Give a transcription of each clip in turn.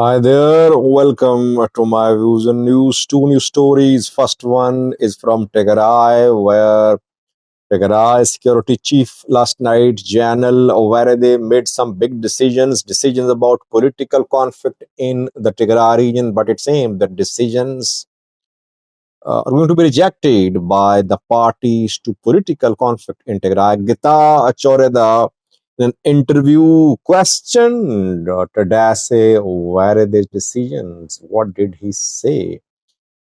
Hi there, welcome to my views and news. Two news stories. First one is from Tigray, where Tigray security chief last night, Janel Werede, made some big decisions about political conflict in the Tigray region, but it seems that decisions are going to be rejected by the parties to political conflict in Tigray. Getachew Reda, in an interview, questioned Tadesse Werede's decisions. What did he say?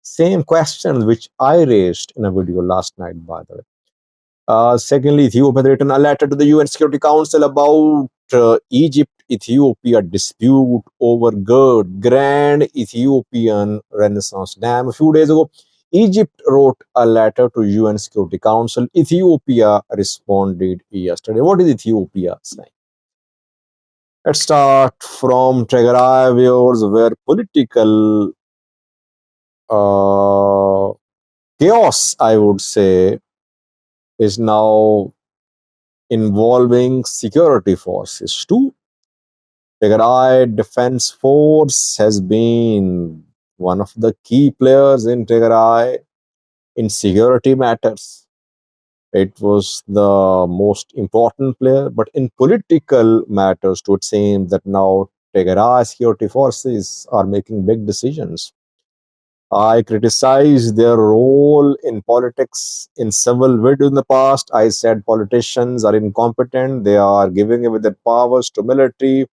Same questions which I raised in a video last night, by the way. Secondly, Ethiopia had written a letter to the UN Security Council about Egypt-Ethiopia dispute over GERD, Grand Ethiopian Renaissance Dam. A few days ago, Egypt wrote a letter to UN Security Council. Ethiopia responded yesterday. What is Ethiopia saying? Let's start from Tigray, viewers, where political chaos, I would say, is now involving security forces too. Tigray Defense Force has been one of the key players in Tigray in security matters. It was the most important player, but in political matters too, it seems that now Tigray security forces are making big decisions. I criticized their role in politics in several videos in the past. I said politicians are incompetent. They are giving away their powers to military.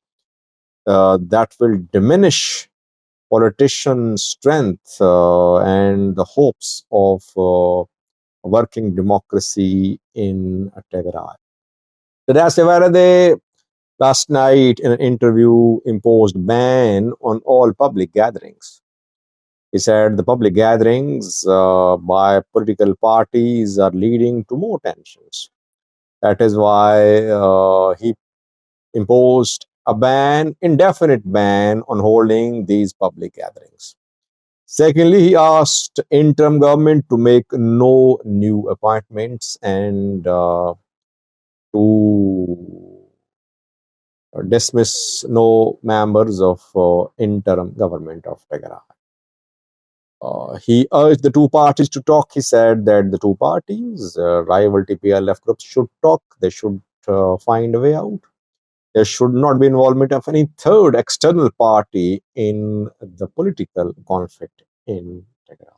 That will diminish politicians' strength and the hopes of working democracy in Tigray. Tadesse Werede last night in an interview imposed ban on all public gatherings. He said the public gatherings by political parties are leading to more tensions. That is why he imposed a ban, indefinite ban on holding these public gatherings. Secondly, he asked interim government to make no new appointments and to dismiss no members of interim government of Tigray. He urged the two parties to talk. He said that the two parties, rival TPLF groups, should talk. They should find a way out. There should not be involvement of any third external party in the political conflict in Tigray.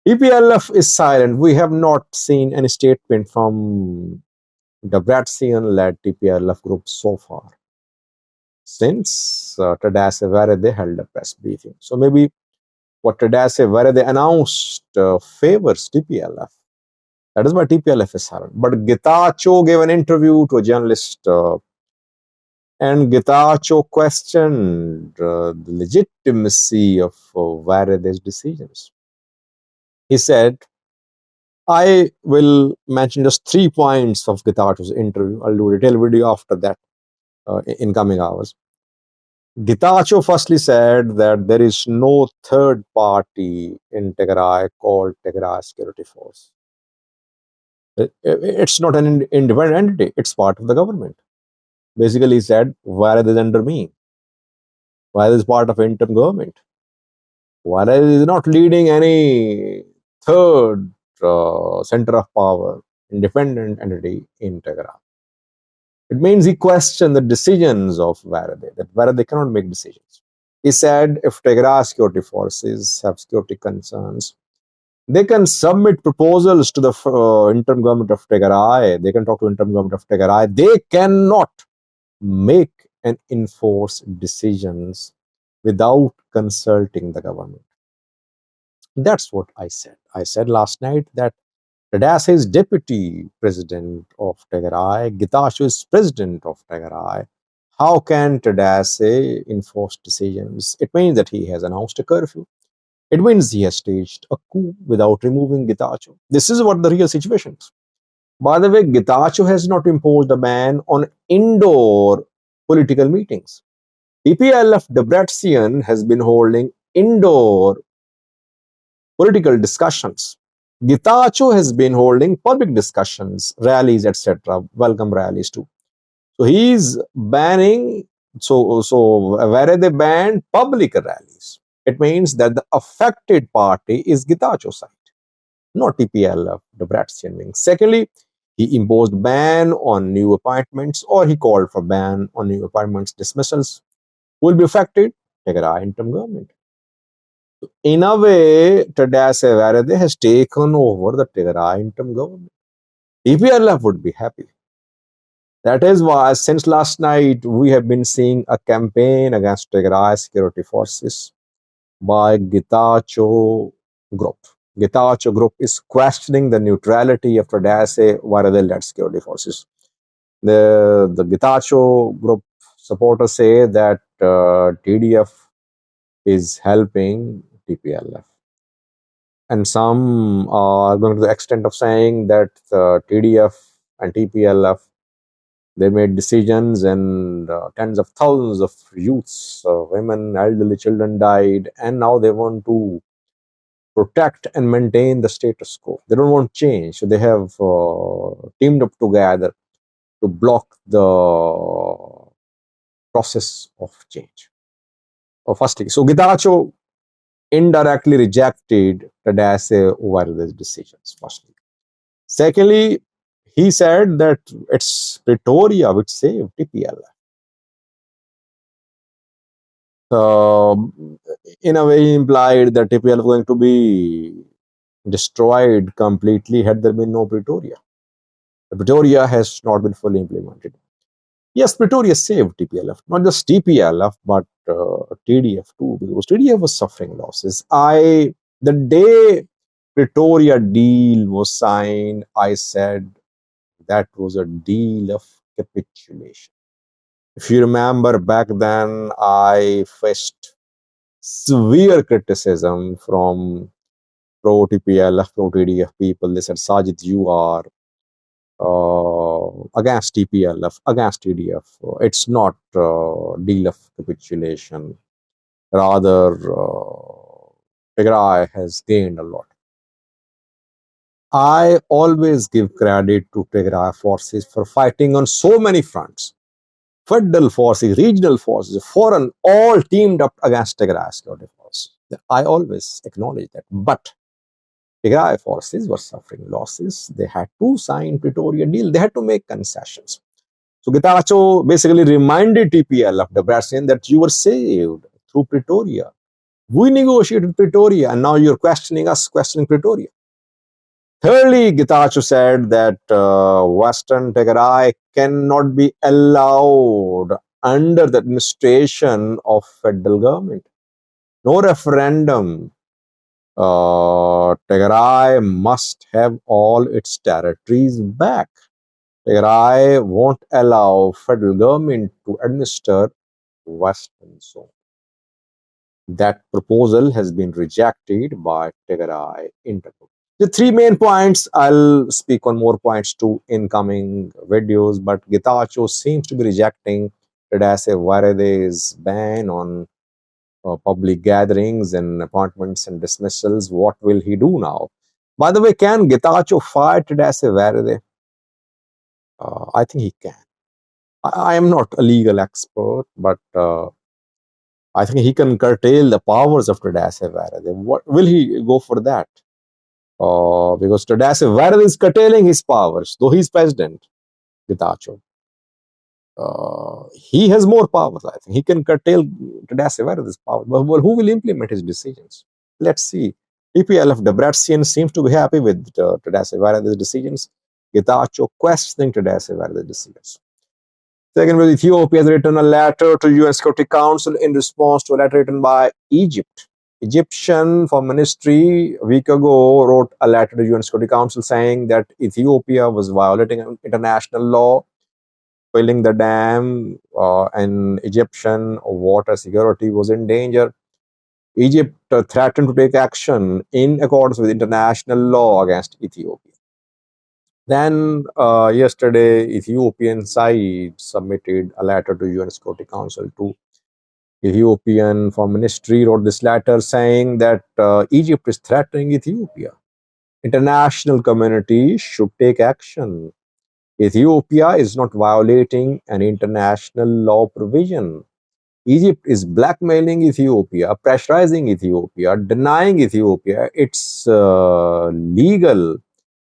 TPLF is silent. We have not seen any statement from the Debretsion-led TPLF group so far since Tadesse Werede held a press briefing. So maybe what Tadesse Werede announced favors TPLF. That is why TPLF is silent. But Getachew gave an interview to a journalist and Getachew questioned the legitimacy of Werede's decisions. He said, I will mention just 3 points of Getachew's interview. I'll do a detailed video after that in coming hours. Getachew firstly said that there is no third party in Tigray called Tigray Security Force. It's not an independent entity. It's part of the government. Basically, he said, Werede is under me. Werede is part of interim government. Werede is not leading any third center of power, independent entity in Tigray. It means he questioned the decisions of Werede, that Werede cannot make decisions. He said if Tigray security forces have security concerns, they can submit proposals to the interim government of Tigray. They can talk to interim government of Tigray. They cannot make and enforce decisions without consulting the government. That's what I said. I said last night that Tadesse is deputy president of Tigray. Getachew is president of Tigray. How can Tadesse enforce decisions? It means that he has announced a curfew. It means he has staged a coup without removing Getachew. This is what the real situation is. By the way, Getachew has not imposed a ban on indoor political meetings. TPLF Debretsion has been holding indoor political discussions. Getachew has been holding public discussions, rallies, etc., welcome rallies too. So he is banning where they banned public rallies. It means that the affected party is Getachew side, not TPLF, the Bratskian wing. Secondly, he imposed ban on new appointments, or he called for ban on new appointments dismissals. Who will be affected? Tigray interim government. In a way, Tadesse Werede has taken over the Tigray interim government. TPLF would be happy. That is why, since last night, we have been seeing a campaign against Tigray security forces by Getachew Group. Getachew Group is questioning the neutrality of Tadesse Werede-led security forces. The Getachew Group supporters say that TDF is helping TPLF. And some are going to the extent of saying that TDF and TPLF, they made decisions and tens of thousands of youths, women, elderly children died, and now they want to protect and maintain the status quo. They don't want change, so they have teamed up together to block the process of change. Firstly, so Getachew indirectly rejected Tadesse Werede's decisions, firstly. Secondly, he said that it's Pretoria which saved TPLF. In a way, he implied that TPLF was going to be destroyed completely had there been no Pretoria. The Pretoria has not been fully implemented. Yes, Pretoria saved TPLF, not just TPLF, but TDF too, because TDF was suffering losses. The day Pretoria deal was signed, I said that was a deal of capitulation. If you remember back then, I faced severe criticism from pro TPLF, pro TDF people. They said, Sajid, you are against TPLF, against TDF. It's not deal of capitulation. Rather, Tigray has gained a lot. I always give credit to Tigray forces for fighting on so many fronts. Federal forces, regional forces, foreign, all teamed up against Tigray security forces. I always acknowledge that. But Tigray forces were suffering losses. They had to sign Pretoria deal. They had to make concessions. So Getachew basically reminded TPLF, the Bratskian, that you were saved through Pretoria. We negotiated Pretoria, and now you're questioning us, questioning Pretoria. Thirdly, Getachew said that Western Tigray cannot be allowed under the administration of federal government. No referendum. Tigray must have all its territories back. Tigray won't allow federal government to administer Western zone. That proposal has been rejected by Tigray Intergroup. The three main points, I'll speak on more points too in coming videos, but Getachew seems to be rejecting Tadesse Werede's ban on public gatherings and appointments and dismissals. What will he do now? By the way, can Getachew fight Tadesse Werede? I think he can. I am not a legal expert, but I think he can curtail the powers of Tadesse Werede. What will he go for that? Because Tadesse Werede is curtailing his powers, though he's president, Getachew. He has more powers, I think. He can curtail Tadesse Werede's power. But who will implement his decisions? Let's see. TPLF Debretsion seems to be happy with Tadesse Werede's decisions. Getachew questioning Tadesse Werede's decisions. Second, with Ethiopia has written a letter to UN Security Council in response to a letter written by Egypt. Egyptian Foreign Ministry a week ago wrote a letter to UN Security Council saying that Ethiopia was violating international law, filling the dam, and Egyptian water security was in danger. Egypt threatened to take action in accordance with international law against Ethiopia. Then yesterday, Ethiopian side submitted a letter to UN Security Council to Ethiopian Foreign Ministry wrote this letter saying that Egypt is threatening Ethiopia. International community should take action. Ethiopia is not violating an international law provision. Egypt is blackmailing Ethiopia, pressurizing Ethiopia, denying Ethiopia its legal,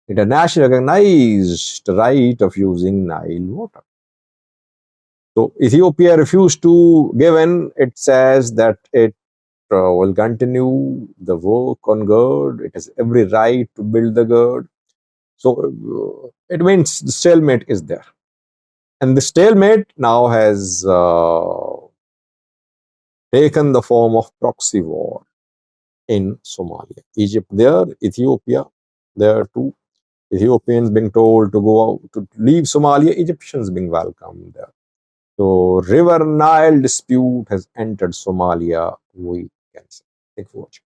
internationally recognized right of using Nile water. So Ethiopia refused to give in. It says that it will continue the work on GERD. It has every right to build the GERD. So it means the stalemate is there. And the stalemate now has taken the form of proxy war in Somalia. Egypt there, Ethiopia there too. Ethiopians being told to go out, to leave Somalia, Egyptians being welcomed there. So River Nile dispute has entered Somalia, we can say. Thank you for watching.